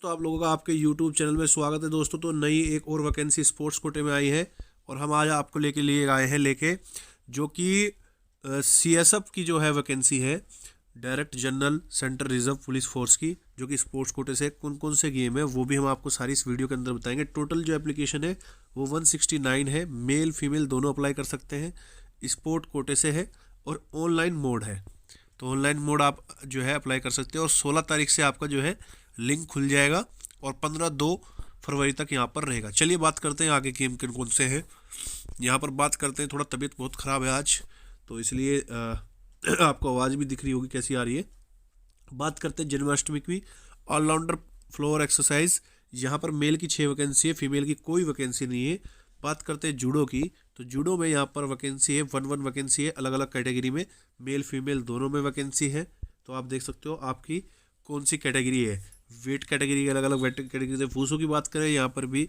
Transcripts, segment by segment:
दोस्तों, आप लोगों का आपके YouTube चैनल में स्वागत है। दोस्तों, तो नई एक और वैकेंसी स्पोर्ट्स कोटे में आई है और हम आज आपको लिए आए हैं जो कि CSF की जो है वैकेंसी है, direct general central reserve police force की, जो कि स्पोर्ट्स कोटे से कौन कौन से गेम है वो भी हम आपको सारी इस वीडियो के अंदर बताएंगे। टोटल जो एप्लीकेशन है वो 169 है, मेल फीमेल दोनों अप्लाई कर सकते हैं, स्पोर्ट कोटे से है और ऑनलाइन मोड है। तो ऑनलाइन मोड आप जो है अप्लाई कर सकते हो और 16 तारीख से आपका जो है लिंक खुल जाएगा और 15-2 फरवरी तक यहाँ पर रहेगा। चलिए बात करते हैं आगे गेम किन कौन से हैं। यहाँ पर बात करते हैं, थोड़ा तबीयत बहुत ख़राब है आज, तो इसलिए आपको आवाज़ भी दिख रही होगी कैसी आ रही है। बात करते हैं जन्माष्टमी की ऑलराउंडर फ्लोर एक्सरसाइज। यहाँ पर मेल की 6 वैकेंसी है, फीमेल की कोई वैकेंसी नहीं है। बात करते हैं जूडो की, तो जूडो में यहाँ पर वैकेंसी है 1 वैकेंसी है, अलग अलग कैटेगरी में, मेल फीमेल दोनों में वैकेंसी है। तो आप देख सकते हो आपकी कौन सी कैटेगरी है। वेट कैटेगरी, अलग अलग वेट कैटेगरी से वुशु की बात करें, यहाँ पर भी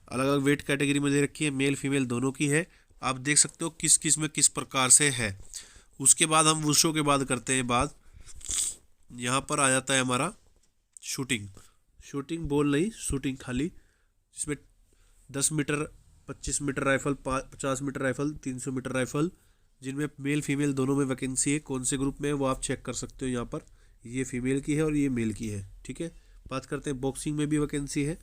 अलग अलग वेट कैटेगरी में दे रखी है, मेल फीमेल दोनों की है। आप देख सकते हो किस किस में किस प्रकार से है। उसके बाद हम वुशु के बाद करते हैं बात, यहाँ पर आ जाता है हमारा शूटिंग। शूटिंग बॉल नहीं, शूटिंग खाली, जिसमें 10 metre, 25 metre rifle, 50 metre rifle, 300 metre rifle, जिनमें मेल फीमेल दोनों में वैकेंसी है। कौन से ग्रुप में है वो आप चेक कर सकते हो। यहाँ पर ये फीमेल की है और ये मेल की है, ठीक है। बात करते हैं बॉक्सिंग में भी वैकेंसी है।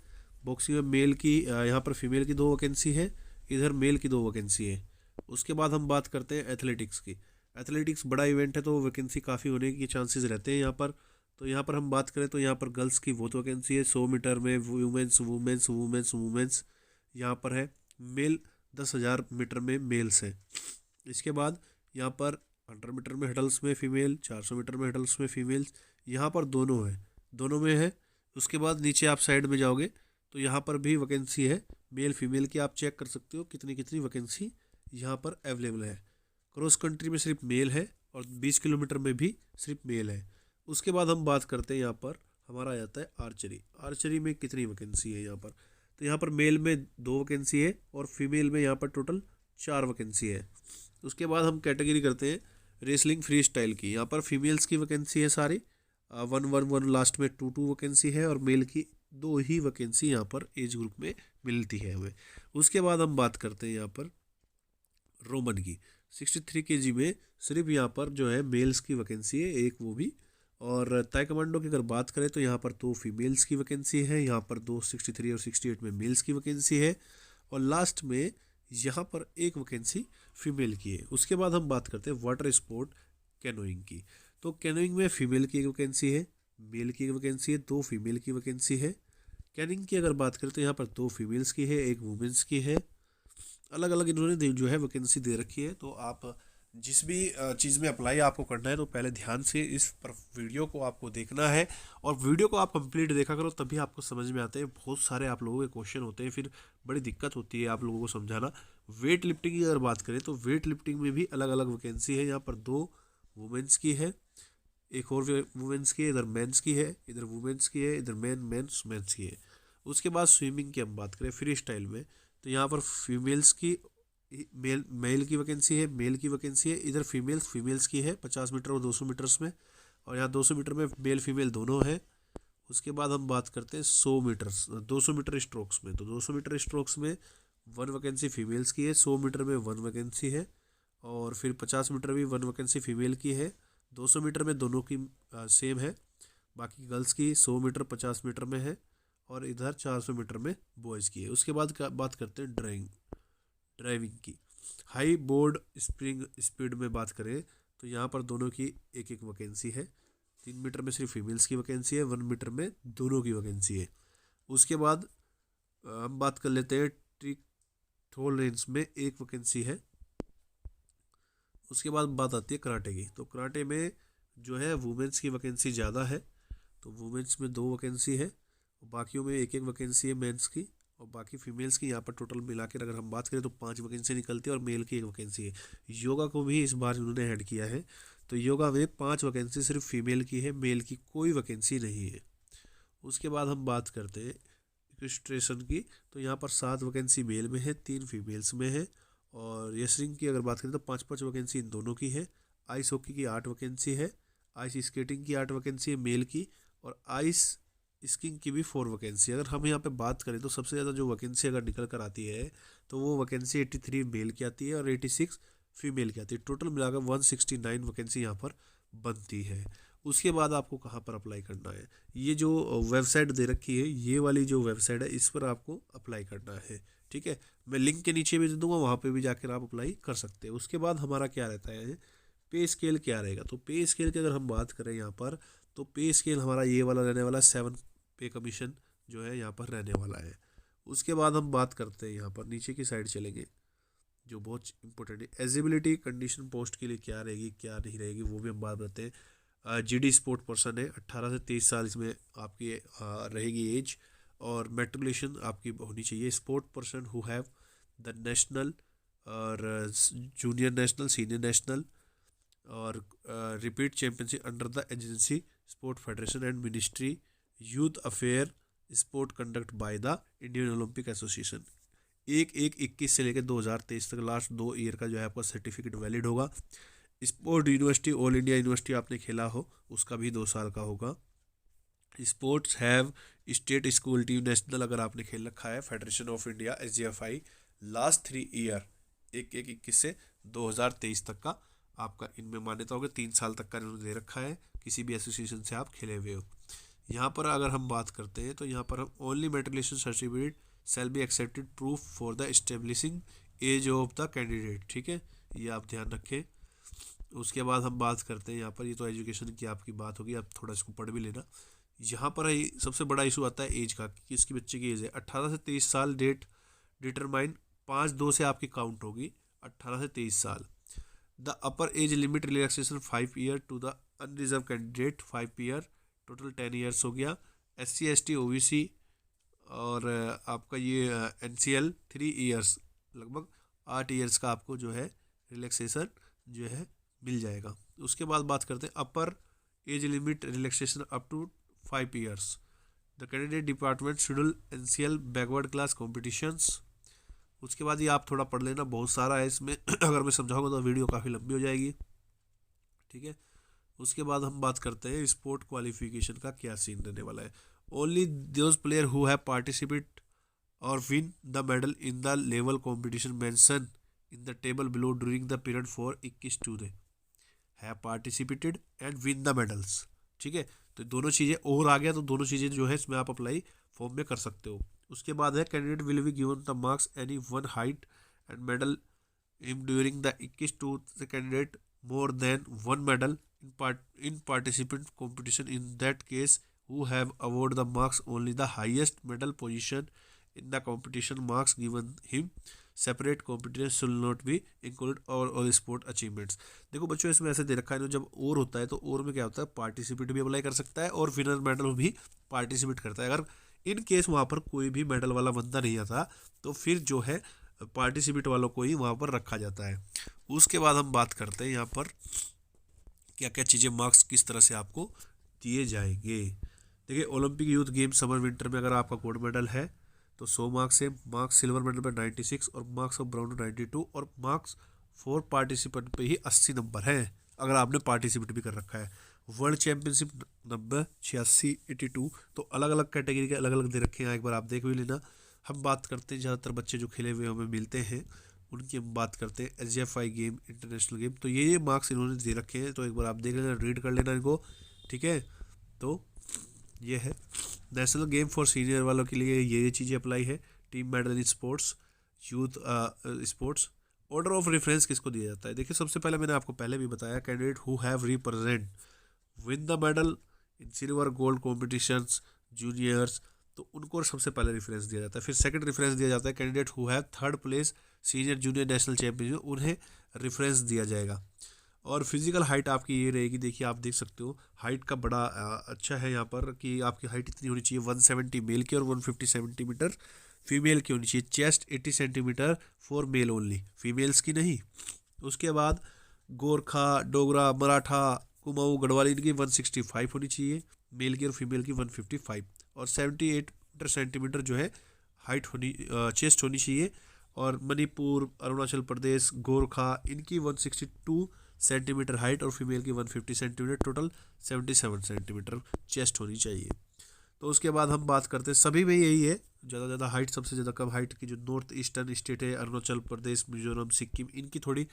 बॉक्सिंग में मेल की, यहाँ पर फीमेल की 2 वैकेंसी है, इधर मेल की 2 वैकेंसी है। उसके बाद हम बात करते हैं एथलेटिक्स की। एथलेटिक्स बड़ा इवेंट है तो वैकेंसी काफ़ी होने के चांसेस रहते हैं यहाँ पर। तो यहाँ पर हम बात करें तो यहाँ पर गर्ल्स की बहुत वैकेंसी है, 100 मीटर में वुमेंस वुमेंस वुमेंस वुमेंस यहाँ पर है। मेल 10,000 मीटर में मेल्स है। इसके बाद यहाँ पर 100 मीटर में हडल्स में फीमेल, 400 मीटर में हडल्स में फीमेल्स, यहाँ पर दोनों है, दोनों में है। उसके बाद नीचे आप साइड में जाओगे तो यहाँ पर भी वैकेंसी है मेल फीमेल की, आप चेक कर सकते हो कितनी कितनी वैकेंसी यहाँ पर अवेलेबल है। क्रॉस कंट्री में सिर्फ मेल है और 20 किलोमीटर में भी सिर्फ मेल है। उसके बाद हम बात करते हैं, यहाँ पर हमारा आ जाता है आर्चरी। आर्चरी में कितनी वैकेंसी है यहाँ पर, तो यहाँ पर मेल में 2 वैकेंसी है और फीमेल में यहाँ पर टोटल 4 वैकेंसी है। उसके बाद हम कैटेगरी करते हैं रेसलिंग फ्री स्टाइल की। यहाँ पर फीमेल्स की वैकेंसी है सारी 1-1-1, लास्ट में 2-2 वैकेंसी है और मेल की 2 ही वैकेंसी यहाँ पर एज ग्रुप में मिलती है हमें। उसके बाद हम बात करते हैं यहाँ पर रोमन की 63 kg में सिर्फ यहाँ पर जो है मेल्स की वैकेंसी है, एक वो भी। और ताइक्वांडो की अगर बात करें तो यहाँ पर 2 फीमेल्स की वैकेंसी है, यहाँ पर 2 63 और 68 में मेल्स की वैकेंसी है और लास्ट में यहाँ पर 1 वैकेंसी फीमेल की है। उसके बाद हम बात करते हैं वाटर स्पोर्ट कैनोइंग की। तो कैनोइंग में फीमेल की 1 वैकेंसी है, मेल की 1 वैकेंसी है, 2 फीमेल की वैकेंसी है। कैनिंग की अगर बात करें तो यहाँ पर 2 फीमेल्स की है, 1 वुमेंस की है। अलग अलग इन्होंने जो है वैकेंसी दे रखी है। तो आप जिस भी चीज़ में अप्लाई आपको करना है तो पहले ध्यान से इस पर वीडियो को आपको देखना है और वीडियो को आप कंप्लीट देखा करो, तभी आपको समझ में आते हैं। बहुत सारे आप लोगों के क्वेश्चन होते हैं, फिर बड़ी दिक्कत होती है आप लोगों को समझाना। वेट लिफ्टिंग की अगर बात करें तो वेट लिफ्टिंग में भी अलग अलग वैकेंसी है। यहाँ पर 2 वुमेंस की है, एक और वुमेंस की है, इधर मेंस की है, इधर वुमेंस की है, इधर मेंस की है। उसके बाद स्विमिंग की हम बात करें फ्री स्टाइल में, तो यहाँ पर फीमेल्स की मेल की वैकेंसी है, मेल की वैकेंसी है, इधर फीमेल्स की है 50 मीटर और 200 मीटर्स में, और यहाँ 200 मीटर में मेल फीमेल दोनों है। उसके बाद हम बात करते हैं 200 मीटर स्ट्रोक्स में, तो 200 मीटर स्ट्रोक्स में 1 वैकेंसी फीमेल्स की है, 100 मीटर में 1 वैकेंसी है और फिर 50 मीटर भी 1 वैकेंसी फीमेल की है। 200 मीटर में दोनों की सेम है, बाकी गर्ल्स की 100 मीटर 50 मीटर में है और इधर 400 मीटर में बॉयज़ की है। उसके बाद बात करते हैं ड्राइविंग की। हाई बोर्ड स्प्रिंग स्पीड में बात करें तो यहाँ पर दोनों की 1-1 वैकेंसी है। 3 मीटर में सिर्फ फीमेल्स की वैकेंसी है, 1 मीटर में दोनों की वैकेंसी है। उसके बाद हम बात कर लेते हैं ट्रिथोल रेंज में 1 वैकेंसी है। उसके बाद बात आती है कराटे की, तो कराटे में जो है वुमेंस की वैकेंसी ज़्यादा है, तो वुमेंस में 2 वैकेंसी है, बाकियों में 1-1 वैकेंसी है मेंस की, और बाकी फीमेल्स की यहाँ पर टोटल मिला के अगर हम बात करें तो 5 वैकेंसी निकलती है और मेल की 1 वैकेंसी है। योगा को भी इस बार इन्होंने ऐड किया है, तो योगा में 5 वैकेंसी सिर्फ फीमेल की है, मेल की कोई वैकेंसी नहीं है। उसके बाद हम बात करते हैं इक्विस्ट्रेशन की, तो यहाँ पर 7 वैकेंसी मेल में है, 3 फीमेल्स में है। और रेसलिंग की अगर बात करें तो 5-5 वैकेंसी इन दोनों की है। आइस हॉकी की 8 वैकेंसी है, आइस स्केटिंग की 8 वैकेंसी है मेल की, और आइस स्कीइंग की भी 4 वैकेंसी। अगर हम यहाँ पे बात करें तो सबसे ज़्यादा जो वैकेंसी अगर निकल कर आती है तो वो वैकेंसी 83 मेल की आती है और 86 फीमेल की आती है। टोटल मिलाकर 169 वैकेंसी यहाँ पर बनती है। उसके बाद आपको कहाँ पर अप्लाई करना है, ये जो वेबसाइट दे रखी है, ये वाली जो वेबसाइट है इस पर आपको अप्लाई करना है। ठीक है, मैं लिंक के नीचे भी दे दूँगा, वहाँ पे भी जाकर आप अप्लाई कर सकते हैं। उसके बाद हमारा क्या रहता है, पे स्केल क्या रहेगा। तो पे स्केल की अगर हम बात करें यहाँ पर, तो पे स्केल हमारा ये वाला रहने वाला 7 पे कमीशन जो है यहाँ पर रहने वाला है। उसके बाद हम बात करते हैं, यहाँ पर नीचे की साइड चलेंगे जो बहुत इंपॉर्टेंट है, एलिजिबिलिटी कंडीशन पोस्ट के लिए क्या रहेगी क्या नहीं रहेगी वो भी हम बात करते हैं। जीडी स्पोर्ट पर्सन है, 18 से 23 साल इसमें आपकी रहेगी एज, और मेट्रिकुलेशन आपकी होनी चाहिए। Sport person who have the national और जूनियर नेशनल, सीनियर नेशनल और repeat championship under the agency sport federation and ministry youth affair sport conduct by the Indian Olympic association. 1/1/21 से लेकर 2023 तक लास्ट 2 ईयर का जो है आपका सर्टिफिकेट वैलिड होगा। Sport university, all India university आपने खेला हो उसका भी 2 साल का होगा। Sports have state school team national अगर आपने खेल रखा है, federation of India SGFI last 3 year 1/1/21 से 2023 तक का आपका इनमें मान्यता होगी। 3 साल तक का इन्होंने दे रखा है, किसी भी एसोसिएशन से आप खेले हुए हो। यहाँ पर अगर हम बात करते हैं तो यहाँ पर हम only matriculation certificate shall be accepted proof for the establishing age of the candidate. ठीक है, ये आप ध्यान रखें। उसके बाद हम बात करते हैं यहाँ पर, ये तो एजुकेशन की आपकी बात होगी, आप थोड़ा इसको पढ़ भी लेना। यहाँ पर सबसे बड़ा इशू आता है एज का, कि इसकी बच्चे की एज है 18 से 23 साल। डेट डिटरमाइन 5/2 से आपकी काउंट होगी, 18 से 23 साल। The upper age limit relaxation 5 year to the unreserve candidate 5 year, total 10 years हो गया। SC ST OBC और आपका ये NCL 3 ईयर्स, लगभग 8 ईयर्स का आपको जो है रिलैक्सेशन जो है मिल जाएगा। उसके बाद बात करते हैं upper age limit relaxation up to 5 years. The candidate department schedule NCL backward class competitions. उसके बाद ये आप थोड़ा पढ़ लेना, बहुत सारा है इसमें अगर मैं समझाऊंगा तो वीडियो काफ़ी लंबी हो जाएगी। ठीक है, उसके बाद हम बात करते हैं स्पोर्ट क्वालिफिकेशन का क्या सीन रहने वाला है। Only those player who have participate और win the medal in the level competition mention in the table below during the period for 21 day have participated and win the medals. ठीक है, तो दोनों चीज़ें और आ गया, तो दोनों चीज़ें जो है इसमें आप अप्लाई फॉर्म में कर सकते हो। उसके बाद है candidate will be given the marks any one height and medal in during the 21 से candidate more than 1 medal in participant competition, in that case who have awarded the marks only the highest medal position in the competition marks given him separate competition should not be included all sport achievements। देखो बच्चों इसमें ऐसे दे रखा है, जब और होता है तो और में क्या होता है, पार्टिसिपेट भी अप्लाई कर सकता है और विनर मेडल भी पार्टिसिपेट करता है। अगर इन केस वहाँ पर कोई भी मेडल वाला बंदा नहीं आता तो फिर जो है पार्टिसिपेट वालों को ही वहाँ पर रखा जाता है। उसके बाद हम बात करते हैं यहाँ पर क्या क्या चीज़ें, मार्क्स किस तरह से आपको दिए जाएंगे। देखिए Olympic youth game summer winter में अगर आपका गोल्ड मेडल है तो 100 मार्क्स है, मार्क्स सिल्वर मेडल पर 96 और मार्क्स ऑफ ब्राउन 92 और मार्क्स फॉर पार्टिसिपेंट पे ही 80 नंबर है अगर आपने पार्टिसिपेट भी कर रखा है। वर्ल्ड चैंपियनशिप 90, 86, 82, तो अलग अलग कैटेगरी के अलग अलग दे रखे हैं, एक बार आप देख भी लेना। हम बात करते हैं ज़्यादातर बच्चे जो खेले हुए हमें मिलते हैं उनकी हम बात करते हैं। SGFI गेम, इंटरनेशनल गेम, तो ये मार्क्स इन्होंने दे रखे हैं, तो एक बार आप देख लेना, रीड कर लेना इनको। ठीक है, तो ये है नेशनल गेम फॉर सीनियर वालों के लिए ये चीज़ें अप्लाई है। Team medal in sports, youth sports. Order of reference किसको दिया जाता है, देखिए सबसे पहले मैंने आपको पहले भी बताया, candidate who have represent win the medal in silver gold competitions juniors, तो उनको सबसे पहले रेफरेंस दिया जाता है। फिर सेकंड रेफरेंस दिया जाता है candidate who have 3rd place senior junior national champion, उन्हें रेफरेंस दिया जाएगा। और फिजिकल हाइट आपकी ये रहेगी, देखिए आप देख सकते हो हाइट का बड़ा अच्छा है यहाँ पर कि आपकी हाइट इतनी होनी चाहिए 170 मेल की और 150 सेंटीमीटर फीमेल की होनी चाहिए। Chest 80 centimetre for male only, females की नहीं। उसके बाद गोरखा, डोगरा, मराठा, कुमाऊँ, गढ़वाली इनकी 165 होनी चाहिए मेल की और फीमेल की 155 और 78 सेंटीमीटर जो है हाइट होनी चेस्ट होनी चाहिए। और मणिपुर, अरुणाचल प्रदेश, गोरखा इनकी 162 सेंटीमीटर हाइट और फीमेल की 150 सेंटीमीटर, टोटल 77 सेंटीमीटर चेस्ट होनी चाहिए। तो उसके बाद हम बात करते हैं, सभी में यही है, ज़्यादा ज़्यादा हाइट, सबसे ज़्यादा कम हाइट की जो नॉर्थ ईस्टर्न स्टेट है, अरुणाचल प्रदेश, मिजोरम, सिक्किम, इनकी थोड़ी,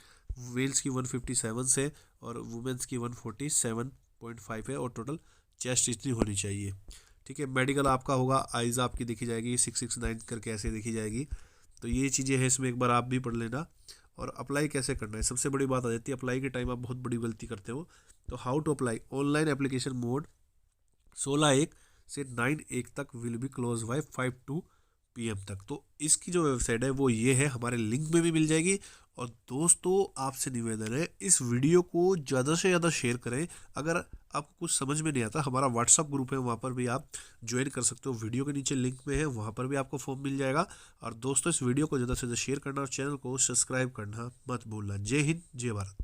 मेल्स की 157 है और वुमेन्स की 147.5 है, और टोटल चेस्ट इतनी होनी चाहिए। ठीक है, मेडिकल आपका होगा, आइज़ आपकी देखी जाएगी 669 करके ऐसे देखी जाएगी। तो ये चीज़ें हैं इसमें, एक बार आप भी पढ़ लेना। और अप्लाई कैसे करना है, सबसे बड़ी बात आ जाती है, अप्लाई के टाइम आप बहुत बड़ी गलती करते हो। तो how to apply, online application mode 16/1 से 9/1 तक will be close by 5 PM तक। तो इसकी जो वेबसाइट है वो ये है, हमारे लिंक में भी मिल जाएगी। और दोस्तों आपसे निवेदन है, इस वीडियो को ज़्यादा से ज़्यादा शेयर करें। अगर आपको कुछ समझ में नहीं आता, हमारा व्हाट्सअप ग्रुप है, वहाँ पर भी आप ज्वाइन कर सकते हो, वीडियो के नीचे लिंक में है, वहाँ पर भी आपको फॉर्म मिल जाएगा। और दोस्तों इस वीडियो को ज़्यादा से ज़्यादा शेयर करना और चैनल को सब्सक्राइब करना मत भूलना। जय हिंद, जय भारत।